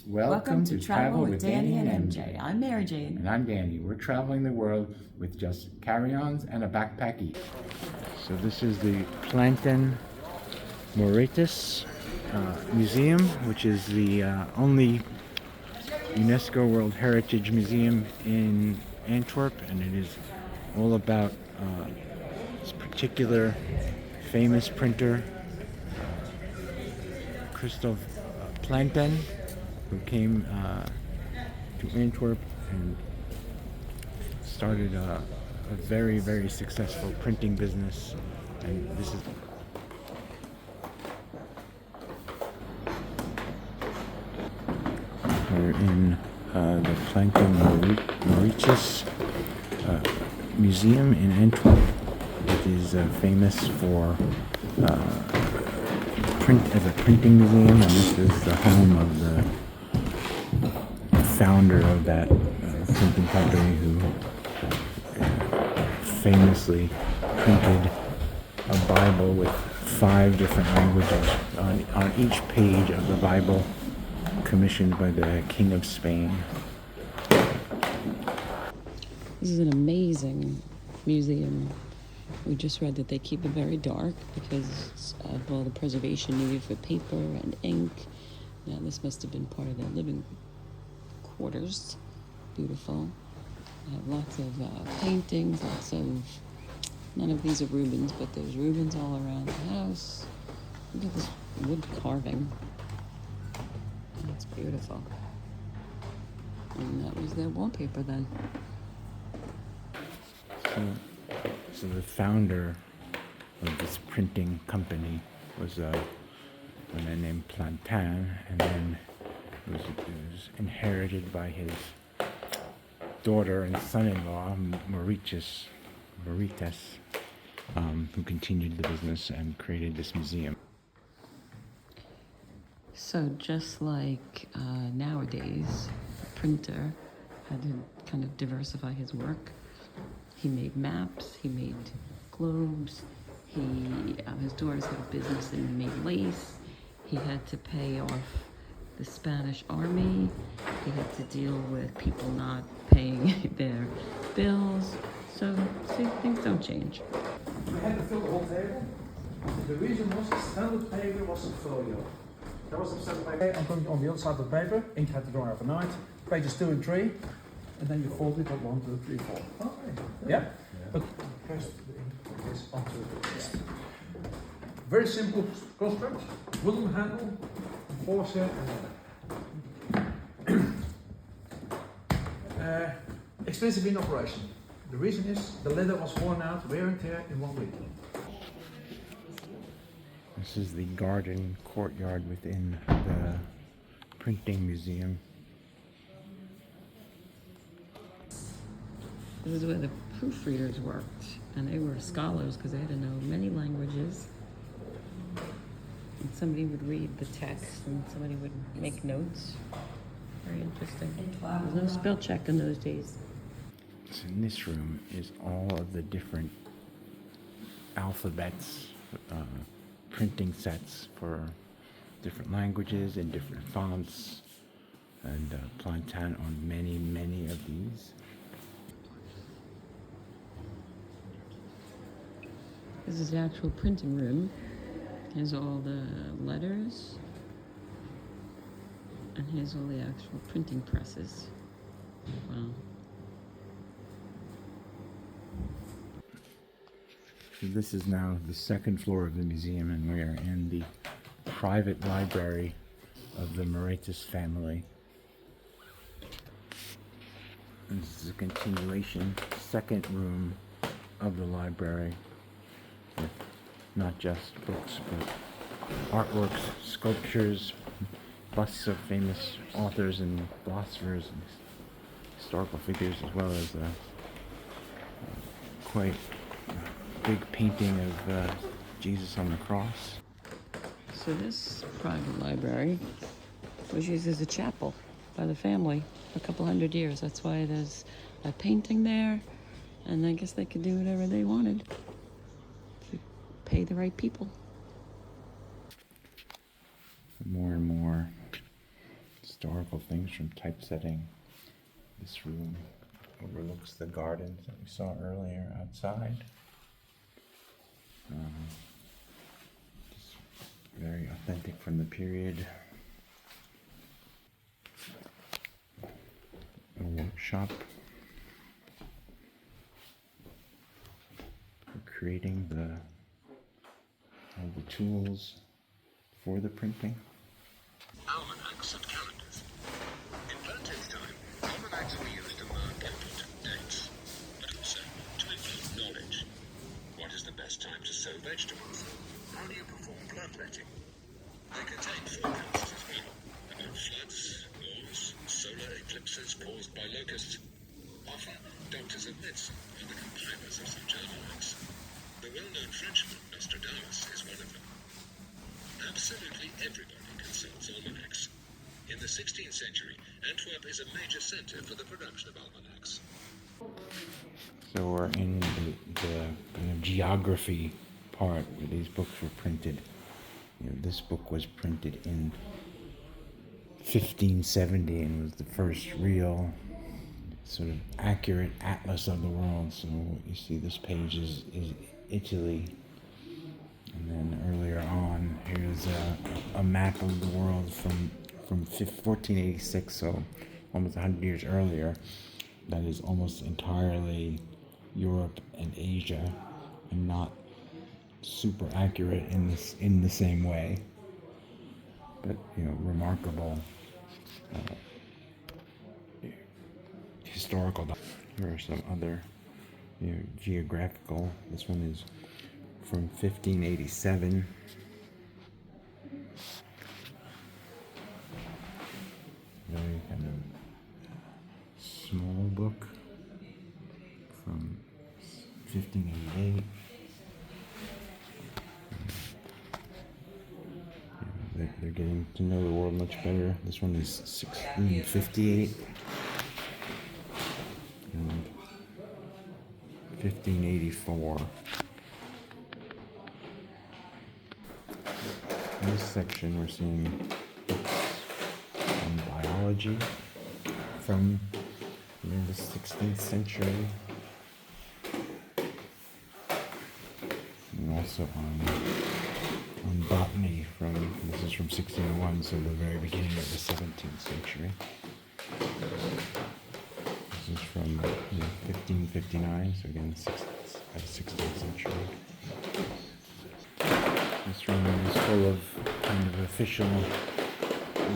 Welcome to Travel with Danny and MJ. I'm Mary Jane. And I'm Danny. We're traveling the world with just carry-ons and a backpacky. So this is the Plantin-Moretus Museum, which is the only UNESCO World Heritage Museum in Antwerp, and it is all about this particular famous printer, Christof Plantin, who came to Antwerp and started a very, very successful printing business. And this is we're in the Plantin-Moretus Museum in Antwerp. It is famous for as a printing museum, and this is the home of the founder of that printing company, who famously printed a Bible with 5 different languages on each page of the Bible, commissioned by the King of Spain. This is an amazing museum. We just read that they keep it very dark because of all the preservation needed for paper and ink. Now this must have been part of their living quarters. Beautiful. Lots of paintings, none of these are Rubens, but there's Rubens all around the house. Look at this wood carving. That's beautiful. And that was their wallpaper then. So the founder of this printing company was a man named Plantin, and then it was inherited by his daughter and son-in-law, Moretus, who continued the business and created this museum. So just like nowadays, a printer had to kind of diversify his work. He made maps, he made globes, his daughters had a business and made lace. He had to pay off the Spanish army. He had to deal with people not paying their bills. So, see, things don't change. We had to fill the whole table. The reason was the standard paper was a folio. That was the standard paper. I'm going on the other side of the paper. Ink had to dry overnight. Pages 2 and 3. And then you fold it at 1, 2, 3, 4. Okay. Yeah? But first the ink is onto this. Very simple construct. Wooden handle, horsehair, and leather. Expensive in operation. The reason is the leather was worn out, wear and tear in 1 week. This is the garden courtyard within the printing museum. This is where the proofreaders worked, and they were scholars because they had to know many languages. And somebody would read the text, and somebody would make notes. Very interesting. There was no spell check in those days. So in this room is all of the different alphabets, printing sets for different languages and different fonts, and Plantin owned many, many of these. This is the actual printing room. Here's all the letters. And here's all the actual printing presses. Wow. So this is now the second floor of the museum, and we are in the private library of the Moretus family. And this is a continuation, second room of the library, with not just books, but artworks, sculptures, busts of famous authors and philosophers and historical figures, as well as a quite big painting of Jesus on the cross. So this private library was used as a chapel by the family for a couple hundred years. That's why there's a painting there, and I guess they could do whatever they wanted to pay the right people. More and more historical things from typesetting. This room overlooks the gardens that we saw earlier outside. Just very authentic from the period. A workshop for creating all the tools for the printing. Almanacs and calendars. In Plantin's time, almanacs were used to mark important dates, but also to impart knowledge. What is the best time to sow vegetables? How do you perform bloodletting? They contain forecasts as well, about floods, wars, solar eclipses caused by locusts. Often, doctors of medicine are the compilers of such almanacs. The well-known Frenchman Nostradamus is one of them. Absolutely everybody consults almanacs. In the 16th century, Antwerp is a major center for the production of almanacs. So we're in the kind of geography part where these books were printed. This book was printed in 1570 and was the first real sort of accurate atlas of the world. So what you see this page is Italy. And then earlier on, here's a map of the world from 1486, so almost 100 years earlier. That is almost entirely Europe and Asia, and not super accurate in the same way. But remarkable historical. Here are some other geographical. This one is from 1587. Very kind of small book from 1588. They're getting to know the world much better. This one is 1658 and 1584. In this section, we're seeing books on biology from the 16th century, and also on botany this is from 1601, so the very beginning of the 17th century. This is from 1559, so again, 16th century. This room is full of kind of official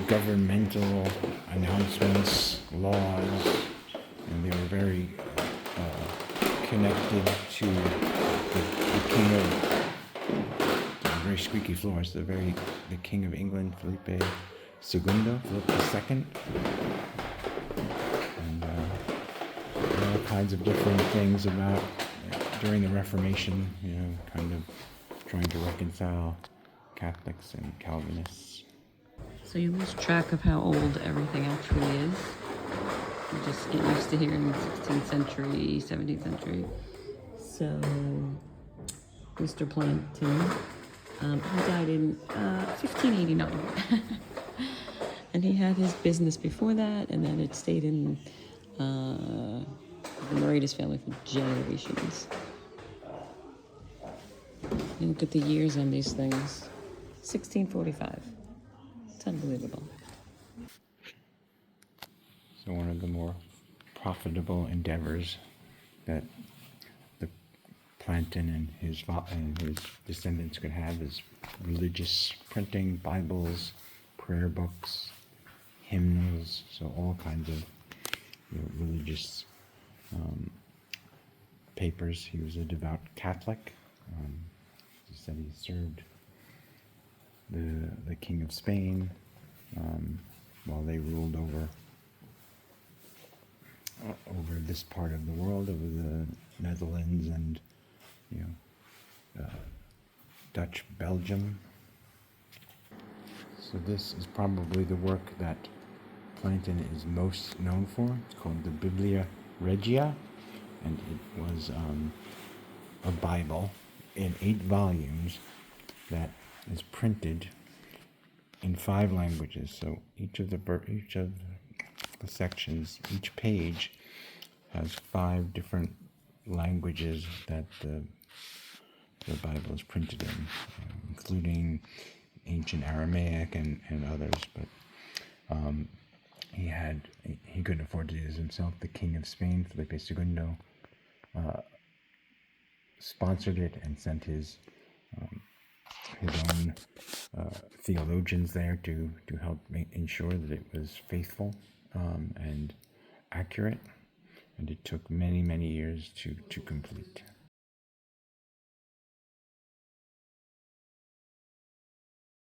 governmental announcements, laws, and they were very connected to the king of very squeaky floors. The king of England, Philip II, and all kinds of different things about during the Reformation, kind of trying to reconcile Catholics and Calvinists. So you lose track of how old everything actually is. You just get used to hearing 16th century, 17th century. So, Mr. Plantin, he died in 1589. And he had his business before that, and then it stayed in the Moretus family for generations. You look at the years on these things. 1645. It's unbelievable. So one of the more profitable endeavors that the Plantin and his descendants could have is religious printing, Bibles, prayer books, hymnals, so all kinds of religious papers. He was a devout Catholic. He said he served the King of Spain while they ruled over this part of the world, over the Netherlands and Dutch Belgium. So this is probably the work that Plantin is most known for. It's called the Biblia Regia, and it was a Bible in 8 volumes that is printed in 5 languages. So each of the sections, each page has 5 different languages that the Bible is printed in, including ancient Aramaic and others. But he couldn't afford to do this himself. The King of Spain, Felipe II, sponsored it and sent his own theologians there to help ensure that it was faithful and accurate. And it took many, many years to complete.